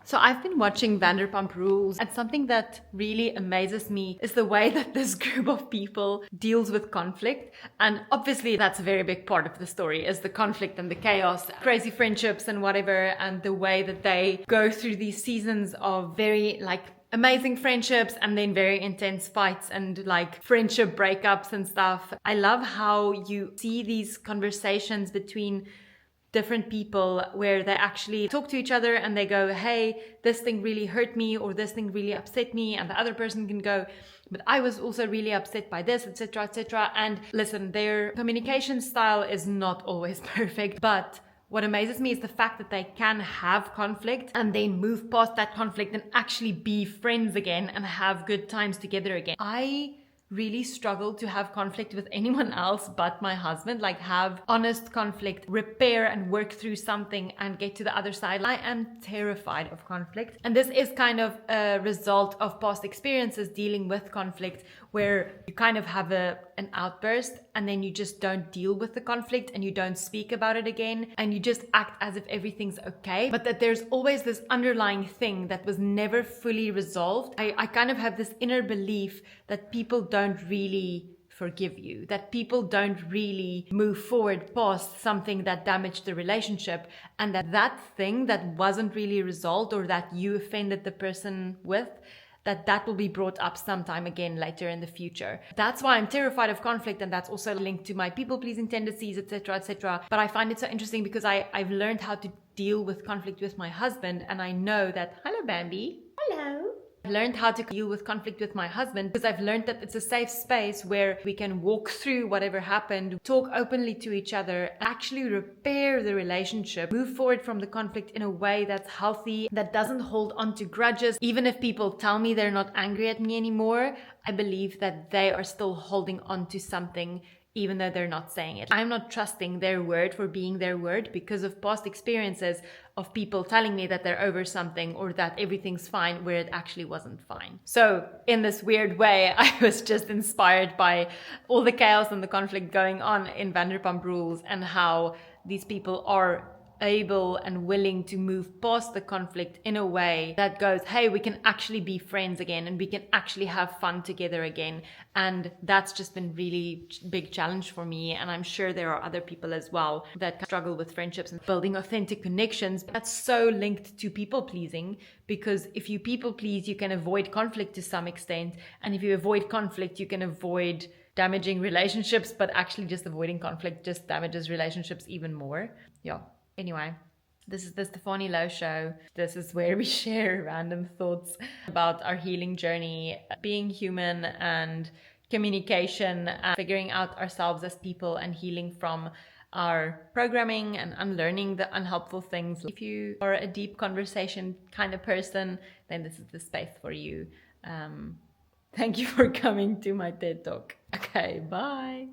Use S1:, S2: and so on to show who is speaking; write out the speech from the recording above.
S1: So I've been watching Vanderpump Rules, and something that really amazes me is the way that this group of people deals with conflict. And obviously that's a very big part of the story, is the conflict and the chaos, crazy friendships and whatever, and the way that they go through these seasons of very amazing friendships and then very intense fights and friendship breakups and stuff. I love how you see these conversations between different people where they actually talk to each other and they go, hey, this thing really hurt me, or this thing really upset me, and the other person can go, but I was also really upset by this, etc., etc. And listen, their communication style is not always perfect, but what amazes me is the fact that they can have conflict and then move past that conflict and actually be friends again and have good times together again. I really struggle to have conflict with anyone else but my husband, have honest conflict, repair and work through something and get to the other side. I am terrified of conflict. And this is kind of a result of past experiences dealing with conflict, where you kind of have an outburst and then you just don't deal with the conflict and you don't speak about it again and you just act as if everything's okay, but that there's always this underlying thing that was never fully resolved. I kind of have this inner belief that people don't really forgive you, that people don't really move forward past something that damaged the relationship, and that thing that wasn't really resolved or that you offended the person with, that will be brought up sometime again later in the future. That's why I'm terrified of conflict, and that's also linked to my people-pleasing tendencies, etc., etc. But I find it so interesting because I've learned how to deal with conflict with my husband, and I know that, hello Bambi. Hello. I've learned how to deal with conflict with my husband because I've learned that it's a safe space where we can walk through whatever happened, talk openly to each other, actually repair the relationship, move forward from the conflict in a way that's healthy, that doesn't hold on to grudges. Even if people tell me they're not angry at me anymore, I believe that they are still holding on to something even though they're not saying it. I'm not trusting their word for being their word because of past experiences of people telling me that they're over something or that everything's fine where it actually wasn't fine. So in this weird way, I was just inspired by all the chaos and the conflict going on in Vanderpump Rules and how these people are able and willing to move past the conflict in a way that goes, hey, we can actually be friends again and we can actually have fun together again. And that's just been really big challenge for me, and I'm sure there are other people as well that struggle with friendships and building authentic connections. That's so linked to people pleasing, because if you people please, you can avoid conflict to some extent, and if you avoid conflict, you can avoid damaging relationships, but actually just avoiding conflict just damages relationships even more. Yeah. Anyway, this is the Stefanie Lowe Show. This is where we share random thoughts about our healing journey, being human and communication, and figuring out ourselves as people and healing from our programming and unlearning the unhelpful things. If you are a deep conversation kind of person, then this is the space for you. Thank you for coming to my TED Talk. Okay, bye.